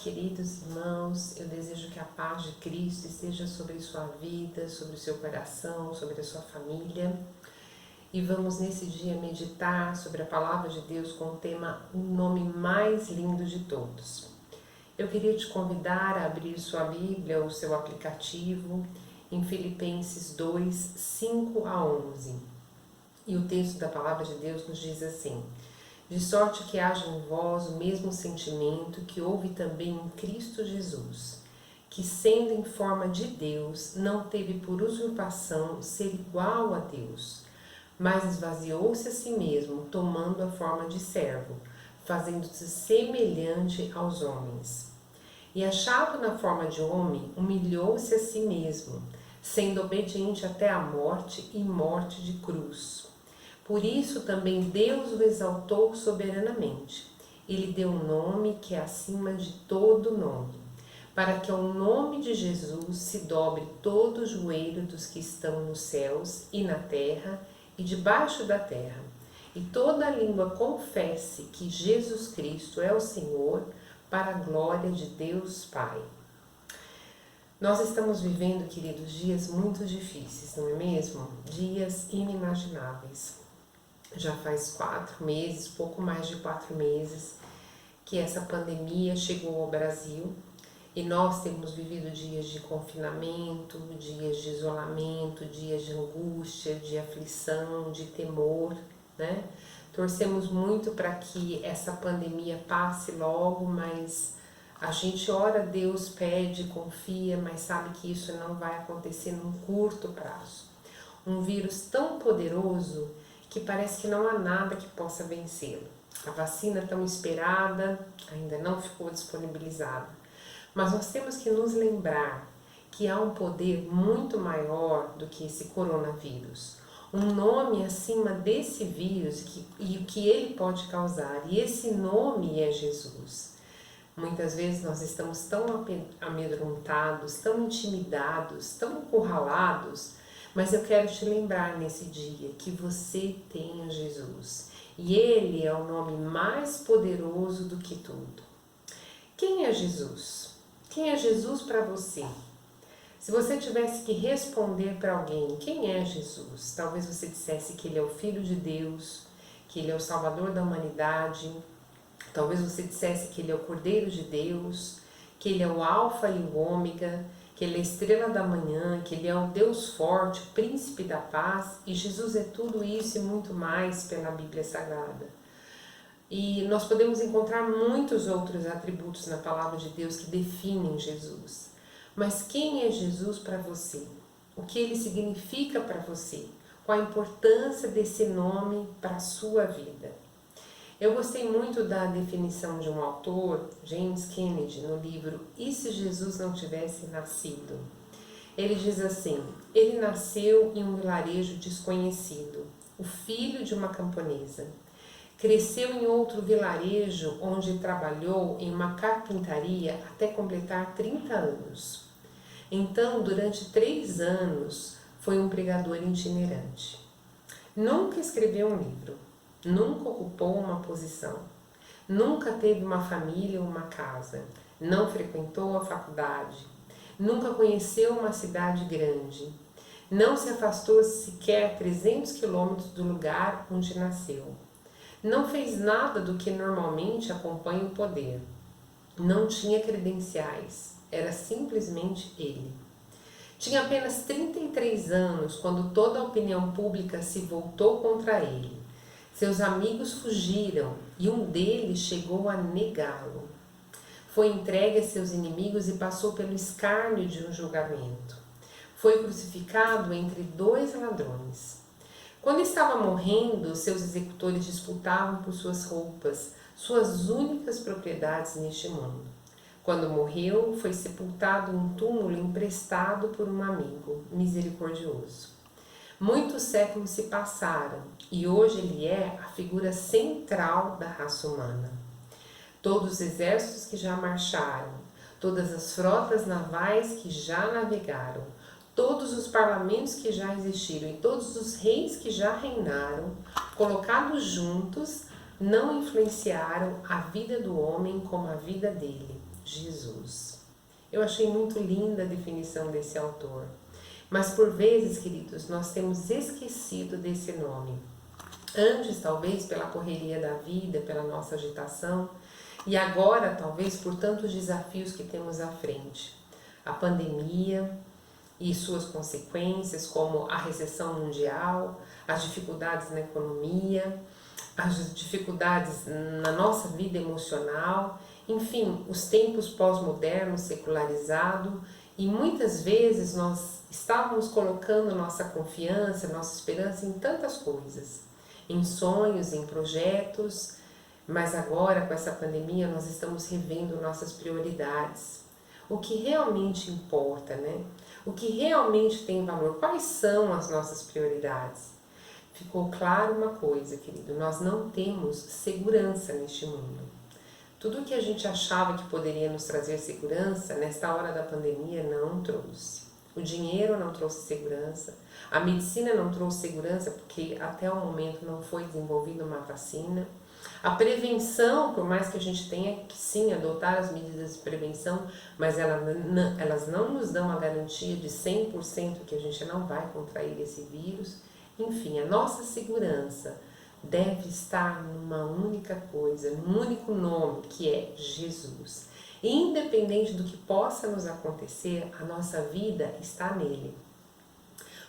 queridos irmãos, eu desejo que a paz de Cristo esteja sobre sua vida, sobre o seu coração, sobre a sua família. E vamos nesse dia meditar sobre a palavra de Deus com o tema O Nome Mais Lindo de Todos. Eu queria te convidar a abrir sua Bíblia ou seu aplicativo em Filipenses 2, 5 a 11. E o texto da palavra de Deus nos diz assim: de sorte que haja em vós o mesmo sentimento que houve também em Cristo Jesus, que sendo em forma de Deus, não teve por usurpação ser igual a Deus, mas esvaziou-se a si mesmo, tomando a forma de servo, fazendo-se semelhante aos homens. E achado na forma de homem, humilhou-se a si mesmo, sendo obediente até a morte e morte de cruz. Por isso também Deus o exaltou soberanamente, e lhe deu um nome que é acima de todo nome, para que ao nome de Jesus se dobre todo o joelho dos que estão nos céus e na terra e debaixo da terra, e toda língua confesse que Jesus Cristo é o Senhor, para a glória de Deus Pai. Nós estamos vivendo, queridos, dias muito difíceis, não é mesmo? Dias inimagináveis. Já faz 4 meses, pouco mais de 4 meses, que essa pandemia chegou ao Brasil e nós temos vivido dias de confinamento, dias de isolamento, dias de angústia, de aflição, de temor, né? Torcemos muito para que essa pandemia passe logo, mas a gente ora a Deus, pede, confia, mas sabe que isso não vai acontecer num curto prazo. Um vírus tão poderoso que parece que não há nada que possa vencê-lo. A vacina tão esperada ainda não ficou disponibilizada. Mas nós temos que nos lembrar que há um poder muito maior do que esse coronavírus. Um nome acima desse vírus e o que ele pode causar. E esse nome é Jesus. Muitas vezes nós estamos tão amedrontados, tão intimidados, tão encurralados, mas eu quero te lembrar nesse dia que você tem Jesus. E Ele é o nome mais poderoso do que tudo. Quem é Jesus? Quem é Jesus para você? Se você tivesse que responder para alguém, quem é Jesus? Talvez você dissesse que Ele é o Filho de Deus, que Ele é o Salvador da humanidade. Talvez você dissesse que Ele é o Cordeiro de Deus, que Ele é o Alfa e o Ômega, que Ele é a estrela da manhã, que Ele é o Deus forte, príncipe da paz, e Jesus é tudo isso e muito mais pela Bíblia Sagrada. E nós podemos encontrar muitos outros atributos na palavra de Deus que definem Jesus. Mas quem é Jesus para você? O que Ele significa para você? Qual a importância desse nome para a sua vida? Eu gostei muito da definição de um autor, James Kennedy, no livro E se Jesus não tivesse nascido? Ele diz assim: ele nasceu em um vilarejo desconhecido, o filho de uma camponesa. Cresceu em outro vilarejo onde trabalhou em uma carpintaria até completar 30 anos. Então, durante 3 anos, foi um pregador itinerante. Nunca escreveu um livro. Nunca ocupou uma posição, nunca teve uma família ou uma casa, não frequentou a faculdade, nunca conheceu uma cidade grande, não se afastou sequer 300 quilômetros do lugar onde nasceu, não fez nada do que normalmente acompanha o poder, não tinha credenciais, era simplesmente ele. Tinha apenas 33 anos quando toda a opinião pública se voltou contra ele. Seus amigos fugiram e um deles chegou a negá-lo. Foi entregue a seus inimigos e passou pelo escárnio de um julgamento. Foi crucificado entre 2 ladrões. Quando estava morrendo, seus executores disputavam por suas roupas, suas únicas propriedades neste mundo. Quando morreu, foi sepultado em um túmulo emprestado por um amigo misericordioso. Muitos séculos se passaram e hoje ele é a figura central da raça humana. Todos os exércitos que já marcharam, todas as frotas navais que já navegaram, todos os parlamentos que já existiram e todos os reis que já reinaram, colocados juntos, não influenciaram a vida do homem como a vida dele. Jesus. Eu achei muito linda a definição desse autor. Mas por vezes, queridos, nós temos esquecido desse nome. Antes, talvez, pela correria da vida, pela nossa agitação, e agora, talvez, por tantos desafios que temos à frente. A pandemia e suas consequências, como a recessão mundial, as dificuldades na economia, as dificuldades na nossa vida emocional, enfim, os tempos pós-modernos, secularizados, e muitas vezes nós estávamos colocando nossa confiança, nossa esperança em tantas coisas, em sonhos, em projetos, mas agora com essa pandemia nós estamos revendo nossas prioridades. O que realmente importa, né? O que realmente tem valor? Quais são as nossas prioridades? Ficou claro uma coisa, querido, nós não temos segurança neste mundo. Tudo que a gente achava que poderia nos trazer segurança, nesta hora da pandemia, não trouxe. O dinheiro não trouxe segurança, a medicina não trouxe segurança, porque até o momento não foi desenvolvida uma vacina. A prevenção, por mais que a gente tenha que sim adotar as medidas de prevenção, mas elas não nos dão a garantia de 100% que a gente não vai contrair esse vírus. Enfim, a nossa segurança deve estar numa única coisa, num único nome, que é Jesus. E independente do que possa nos acontecer, a nossa vida está nele.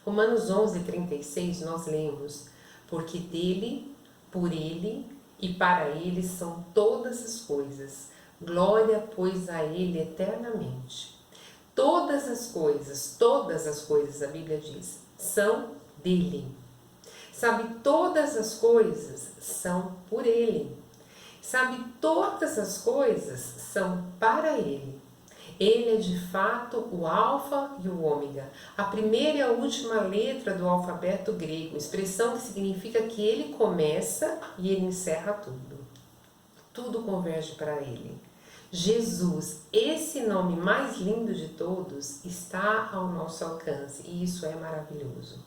Romanos 11:36 nós lemos: porque dele, por ele e para ele são todas as coisas. Glória, pois, a ele eternamente. Todas as coisas, a Bíblia diz, são dele. Sabe, todas as coisas são por ele. Sabe, todas as coisas são para ele. Ele é de fato o alfa e o ômega, a primeira e a última letra do alfabeto grego, expressão que significa que ele começa e ele encerra tudo. Tudo converge para ele. Jesus, esse nome mais lindo de todos, está ao nosso alcance e isso é maravilhoso.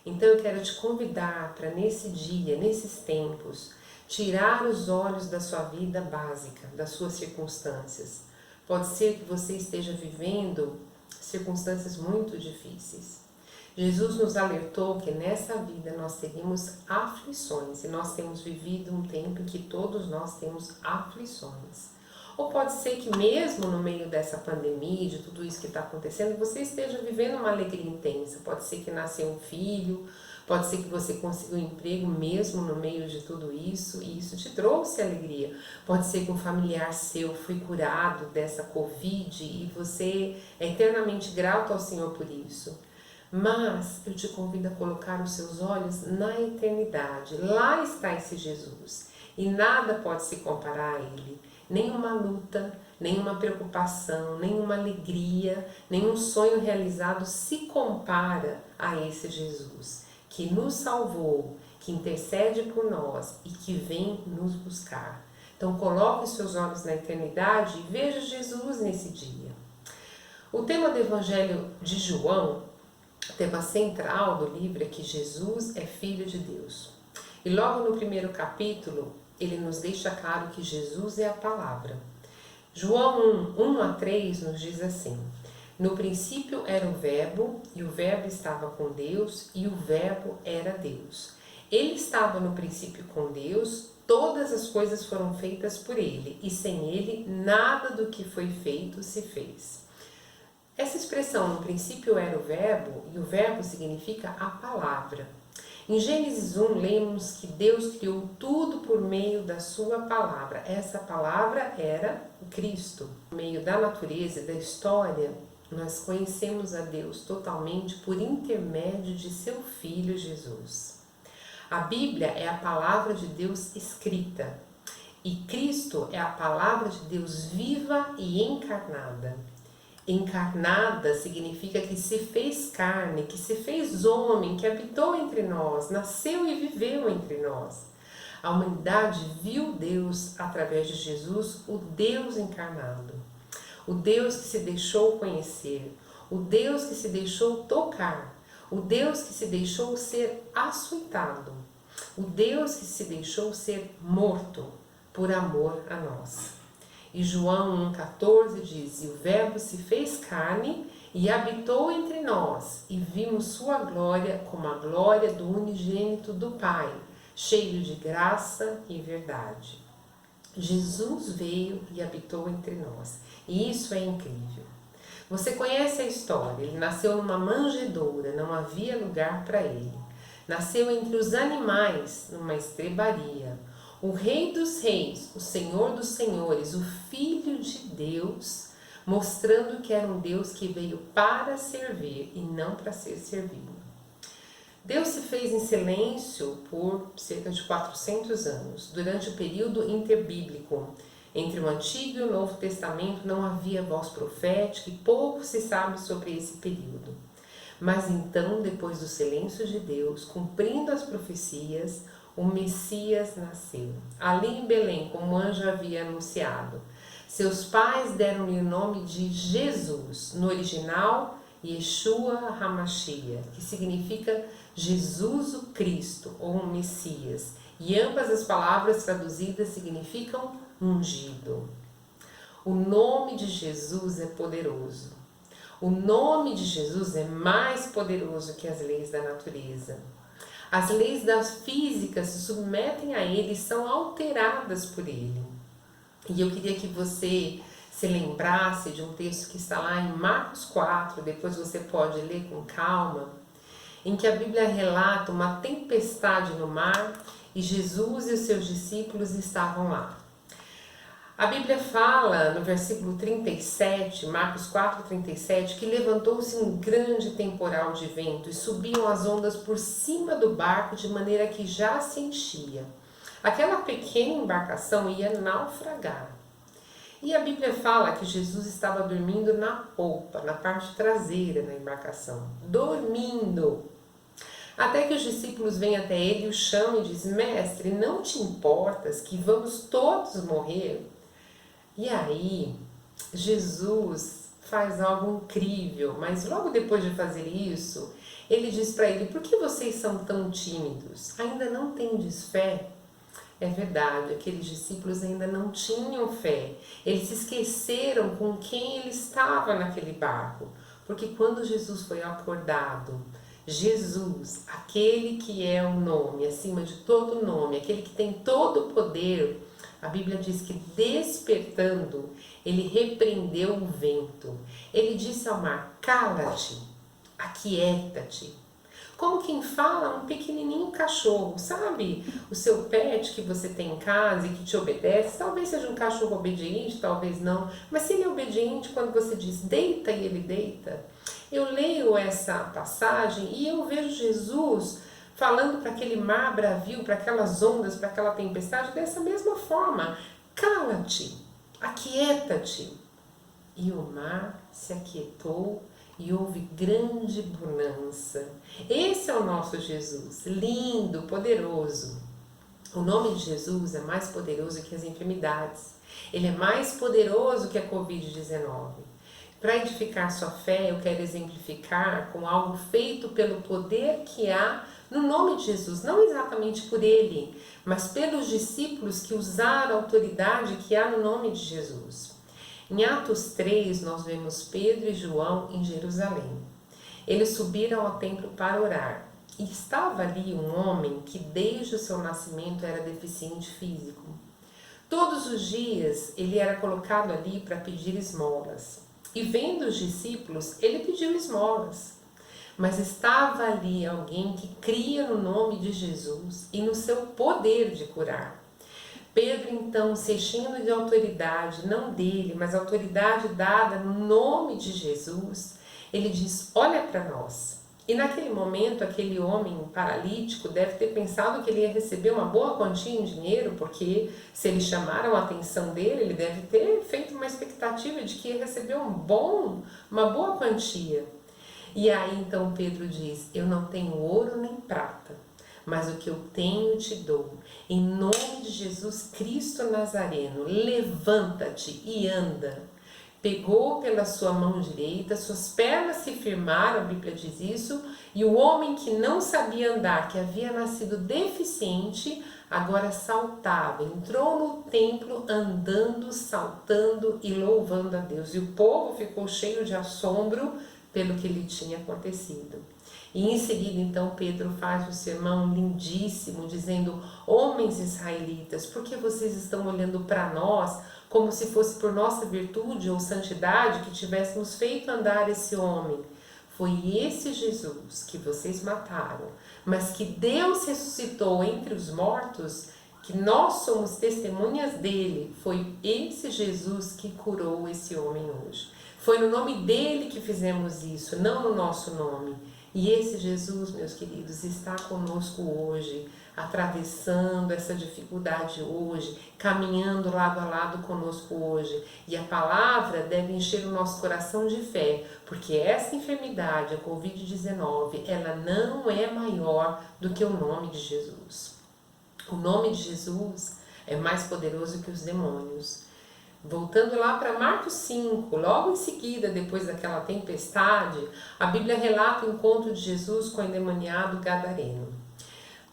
Então eu quero te convidar para nesse dia, nesses tempos, tirar os olhos da sua vida básica, das suas circunstâncias. Pode ser que você esteja vivendo circunstâncias muito difíceis. Jesus nos alertou que nessa vida nós teríamos aflições e nós temos vivido um tempo em que todos nós temos aflições. Ou pode ser que mesmo no meio dessa pandemia, de tudo isso que está acontecendo, você esteja vivendo uma alegria intensa. Pode ser que nasceu um filho, pode ser que você conseguiu um emprego mesmo no meio de tudo isso e isso te trouxe alegria. Pode ser que um familiar seu foi curado dessa Covid e você é eternamente grato ao Senhor por isso. Mas eu te convido a colocar os seus olhos na eternidade. Lá está esse Jesus e nada pode se comparar a Ele. Nenhuma luta, nenhuma preocupação, nenhuma alegria, nenhum sonho realizado se compara a esse Jesus que nos salvou, que intercede por nós e que vem nos buscar. Então coloque os seus olhos na eternidade e veja Jesus nesse dia. O tema do Evangelho de João, o tema central do livro é que Jesus é Filho de Deus. E logo no primeiro capítulo, ele nos deixa claro que Jesus é a palavra. João 1:3 nos diz assim: no princípio era o Verbo, e o Verbo estava com Deus, e o Verbo era Deus. Ele estava no princípio com Deus, todas as coisas foram feitas por ele, e sem ele nada do que foi feito se fez. Essa expressão, no princípio era o Verbo, e o Verbo significa a palavra. Em Gênesis 1, lemos que Deus criou tudo por meio da sua palavra. Essa palavra era o Cristo. No meio da natureza e da história, nós conhecemos a Deus totalmente por intermédio de seu Filho Jesus. A Bíblia é a palavra de Deus escrita e Cristo é a palavra de Deus viva e encarnada. Encarnada significa que se fez carne, que se fez homem, que habitou entre nós, nasceu e viveu entre nós. A humanidade viu Deus através de Jesus, o Deus encarnado. O Deus que se deixou conhecer, o Deus que se deixou tocar, o Deus que se deixou ser açoitado, o Deus que se deixou ser morto por amor a nós. E João 1,14 diz: e o Verbo se fez carne e habitou entre nós, e vimos sua glória como a glória do unigênito do Pai, cheio de graça e verdade. Jesus veio e habitou entre nós, e isso é incrível. Você conhece a história, ele nasceu numa manjedoura, não havia lugar para ele. Nasceu entre os animais, numa estrebaria. O Rei dos Reis, o Senhor dos Senhores, o Filho de Deus, mostrando que era um Deus que veio para servir e não para ser servido. Deus se fez em silêncio por cerca de 400 anos, durante o período interbíblico. Entre o Antigo e o Novo Testamento não havia voz profética e pouco se sabe sobre esse período. Mas então, depois do silêncio de Deus, cumprindo as profecias, o Messias nasceu, ali em Belém, como o anjo havia anunciado. Seus pais deram-lhe o nome de Jesus, no original, Yeshua HaMashiach, que significa Jesus o Cristo, ou o Messias. E ambas as palavras traduzidas significam ungido. O nome de Jesus é poderoso. O nome de Jesus é mais poderoso que as leis da natureza. As leis da física se submetem a ele e são alteradas por ele. E eu queria que você se lembrasse de um texto que está lá em Marcos 4, depois você pode ler com calma, em que a Bíblia relata uma tempestade no mar e Jesus e os seus discípulos estavam lá. A Bíblia fala no versículo 37, Marcos 4, 37, que levantou-se um grande temporal de vento e subiam as ondas por cima do barco de maneira que já se enchia. Aquela pequena embarcação ia naufragar. E a Bíblia fala que Jesus estava dormindo na polpa, na parte traseira da embarcação, dormindo. Até que os discípulos vêm até ele e o chamam e dizem: mestre, não te importas que vamos todos morrer? E aí, Jesus faz algo incrível, mas logo depois de fazer isso, ele diz para ele: por que vocês são tão tímidos? Ainda não tendes fé? É verdade, aqueles discípulos ainda não tinham fé. Eles se esqueceram com quem ele estava naquele barco. Porque quando Jesus foi acordado, Jesus, aquele que é o nome, acima de todo nome, aquele que tem todo o poder, a Bíblia diz que despertando, ele repreendeu o vento. Ele disse ao mar: cala-te, aquieta-te. Como quem fala um pequenininho cachorro, sabe? O seu pet que você tem em casa e que te obedece, talvez seja um cachorro obediente, talvez não. Mas se ele é obediente quando você diz deita e ele deita. Eu leio essa passagem e eu vejo Jesus falando para aquele mar bravio, para aquelas ondas, para aquela tempestade, dessa mesma forma: cala-te, aquieta-te. E o mar se aquietou e houve grande bonança. Esse é o nosso Jesus, lindo, poderoso. O nome de Jesus é mais poderoso que as enfermidades. Ele é mais poderoso que a Covid-19. Para edificar sua fé, eu quero exemplificar com algo feito pelo poder que há no nome de Jesus, não exatamente por ele, mas pelos discípulos que usaram a autoridade que há no nome de Jesus. Em Atos 3, nós vemos Pedro e João em Jerusalém. Eles subiram ao templo para orar. E estava ali um homem que desde o seu nascimento era deficiente físico. Todos os dias ele era colocado ali para pedir esmolas. E vendo os discípulos, ele pediu esmolas. Mas estava ali alguém que cria no nome de Jesus e no seu poder de curar. Pedro, então, se enchendo de autoridade, não dele, mas autoridade dada no nome de Jesus, ele diz: olha para nós. E naquele momento, aquele homem paralítico deve ter pensado que ele ia receber uma boa quantia em dinheiro, porque se eles chamaram a atenção dele, ele deve ter feito uma expectativa de que ia receber uma boa quantia. E aí, então, Pedro diz: eu não tenho ouro nem prata, mas o que eu tenho te dou. Em nome de Jesus Cristo Nazareno, levanta-te e anda. Pegou pela sua mão direita, suas pernas se firmaram, a Bíblia diz isso, e o homem que não sabia andar, que havia nascido deficiente, agora saltava, entrou no templo andando, saltando e louvando a Deus. E o povo ficou cheio de assombro pelo que lhe tinha acontecido. E em seguida, então, Pedro faz um sermão lindíssimo, dizendo: homens israelitas, por que vocês estão olhando para nós como se fosse por nossa virtude ou santidade que tivéssemos feito andar esse homem? Foi esse Jesus que vocês mataram, mas que Deus ressuscitou entre os mortos, que nós somos testemunhas dele. Foi esse Jesus que curou esse homem hoje. Foi no nome dele que fizemos isso, não no nosso nome. E esse Jesus, meus queridos, está conosco hoje, atravessando essa dificuldade hoje, caminhando lado a lado conosco hoje. E a palavra deve encher o nosso coração de fé, porque essa enfermidade, a Covid-19, ela não é maior do que o nome de Jesus. O nome de Jesus é mais poderoso que os demônios. Voltando lá para Marcos 5, logo em seguida, depois daquela tempestade, a Bíblia relata o encontro de Jesus com o endemoniado gadareno.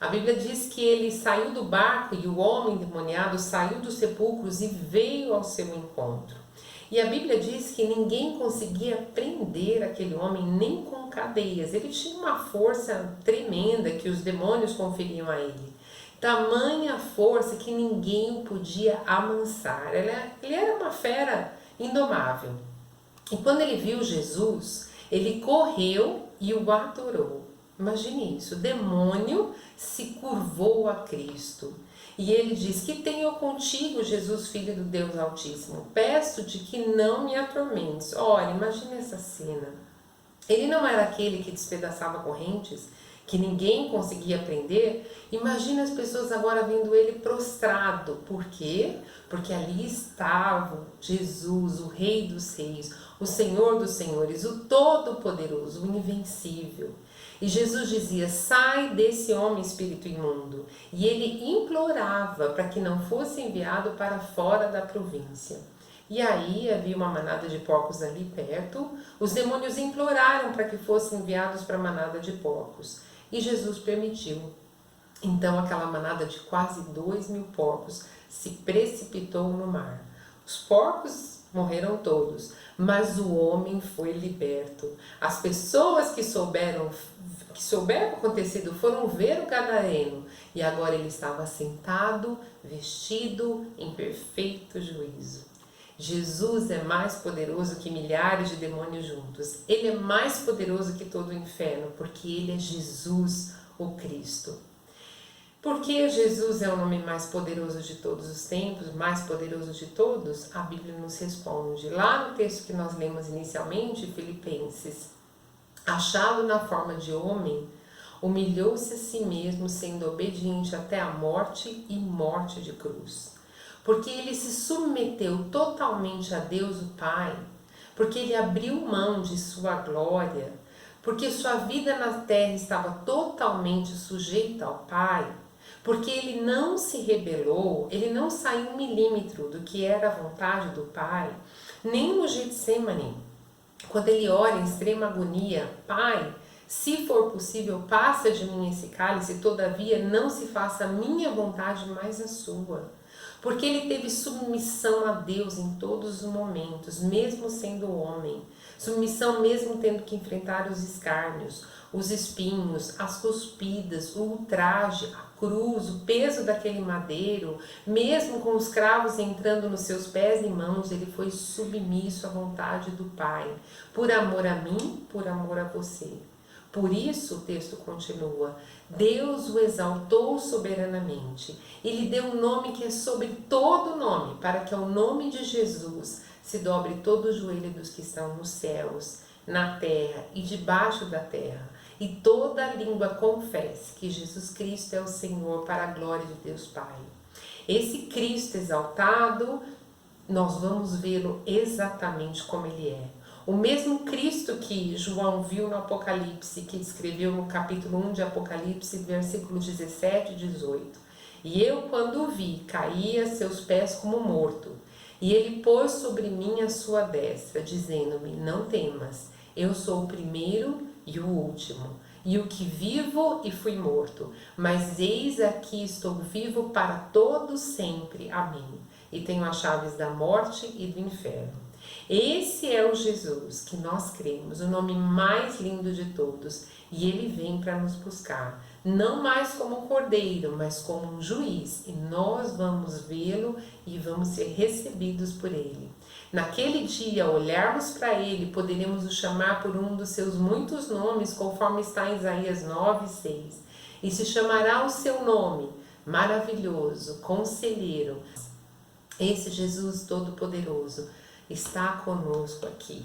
A Bíblia diz que ele saiu do barco e o homem endemoniado saiu dos sepulcros e veio ao seu encontro. E a Bíblia diz que ninguém conseguia prender aquele homem nem com cadeias. Ele tinha uma força tremenda que os demônios conferiam a ele. Tamanha força que ninguém o podia amansar. Ele era uma fera indomável. E quando ele viu Jesus, ele correu e o adorou. Imagine isso, o demônio se curvou a Cristo. E ele diz: que tenho contigo, Jesus, Filho do Deus Altíssimo. Peço-te que não me atormentes. Olha, imagine essa cena. Ele não era aquele que despedaçava correntes, que ninguém conseguia prender. Imagina as pessoas agora vendo ele prostrado. Por quê? Porque ali estava Jesus, o Rei dos Reis, o Senhor dos Senhores, o Todo-Poderoso, o Invencível. E Jesus dizia: sai desse homem, espírito imundo. E ele implorava para que não fosse enviado para fora da província. E aí havia uma manada de porcos ali perto. Os demônios imploraram para que fossem enviados para a manada de porcos. E Jesus permitiu. Então aquela manada de quase 2.000 porcos se precipitou no mar. Os porcos morreram todos, mas o homem foi liberto. As pessoas que souberam o acontecido foram ver o gadareno, e agora ele estava sentado, vestido em perfeito juízo. Jesus é mais poderoso que milhares de demônios juntos. Ele é mais poderoso que todo o inferno, porque ele é Jesus, o Cristo. Por que Jesus é o nome mais poderoso de todos os tempos, mais poderoso de todos? A Bíblia nos responde. Lá no texto que nós lemos inicialmente, Filipenses: achado na forma de homem, humilhou-se a si mesmo, sendo obediente até a morte e morte de cruz. Porque ele se submeteu totalmente a Deus o Pai, porque ele abriu mão de sua glória, porque sua vida na terra estava totalmente sujeita ao Pai, porque ele não se rebelou, ele não saiu 1 milímetro do que era a vontade do Pai, nem no Getsemane, quando ele ora em extrema agonia: Pai, se for possível, passa de mim esse cálice, todavia não se faça a minha vontade, mas a sua. Porque ele teve submissão a Deus em todos os momentos, mesmo sendo homem. Submissão mesmo tendo que enfrentar os escárnios, os espinhos, as cuspidas, o ultraje, a cruz, o peso daquele madeiro. Mesmo com os cravos entrando nos seus pés e mãos, ele foi submisso à vontade do Pai. Por amor a mim, por amor a você. Por isso, o texto continua: Deus o exaltou soberanamente e lhe deu um nome que é sobre todo nome, para que ao nome de Jesus se dobre todo o joelho dos que estão nos céus, na terra e debaixo da terra, e toda língua confesse que Jesus Cristo é o Senhor, para a glória de Deus Pai. Esse Cristo exaltado, nós vamos vê-lo exatamente como ele é. O mesmo Cristo que João viu no Apocalipse, que escreveu no capítulo 1 de Apocalipse, versículos 17 e 18. E eu, quando o vi, caí a seus pés como morto. E ele pôs sobre mim a sua destra, dizendo-me: não temas, eu sou o primeiro e o último. e o que vivo e fui morto, mas eis aqui estou vivo para todo sempre. Amém. E tenho as chaves da morte e do inferno. Esse é o Jesus que nós cremos, o nome mais lindo de todos, e ele vem para nos buscar, não mais como um cordeiro, mas como um juiz, e nós vamos vê-lo e vamos ser recebidos por ele. Naquele dia, ao olharmos para ele, poderemos o chamar por um dos seus muitos nomes, conforme está em Isaías 9:6. E se chamará o seu nome, maravilhoso, conselheiro. Esse Jesus Todo-Poderoso está conosco aqui.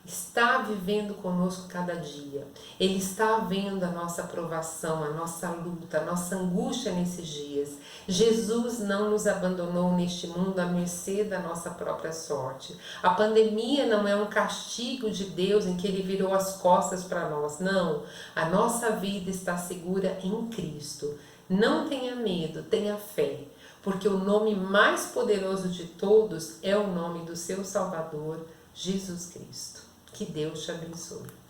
Está vivendo conosco cada dia. Ele está vendo a nossa provação, a nossa luta, a nossa angústia nesses dias. Jesus não nos abandonou neste mundo à mercê da nossa própria sorte. A pandemia não é um castigo de Deus em que Ele virou as costas para nós. Não, a nossa vida está segura em Cristo. Não tenha medo, tenha fé, porque o nome mais poderoso de todos é o nome do seu Salvador, Jesus Cristo. Que Deus te abençoe.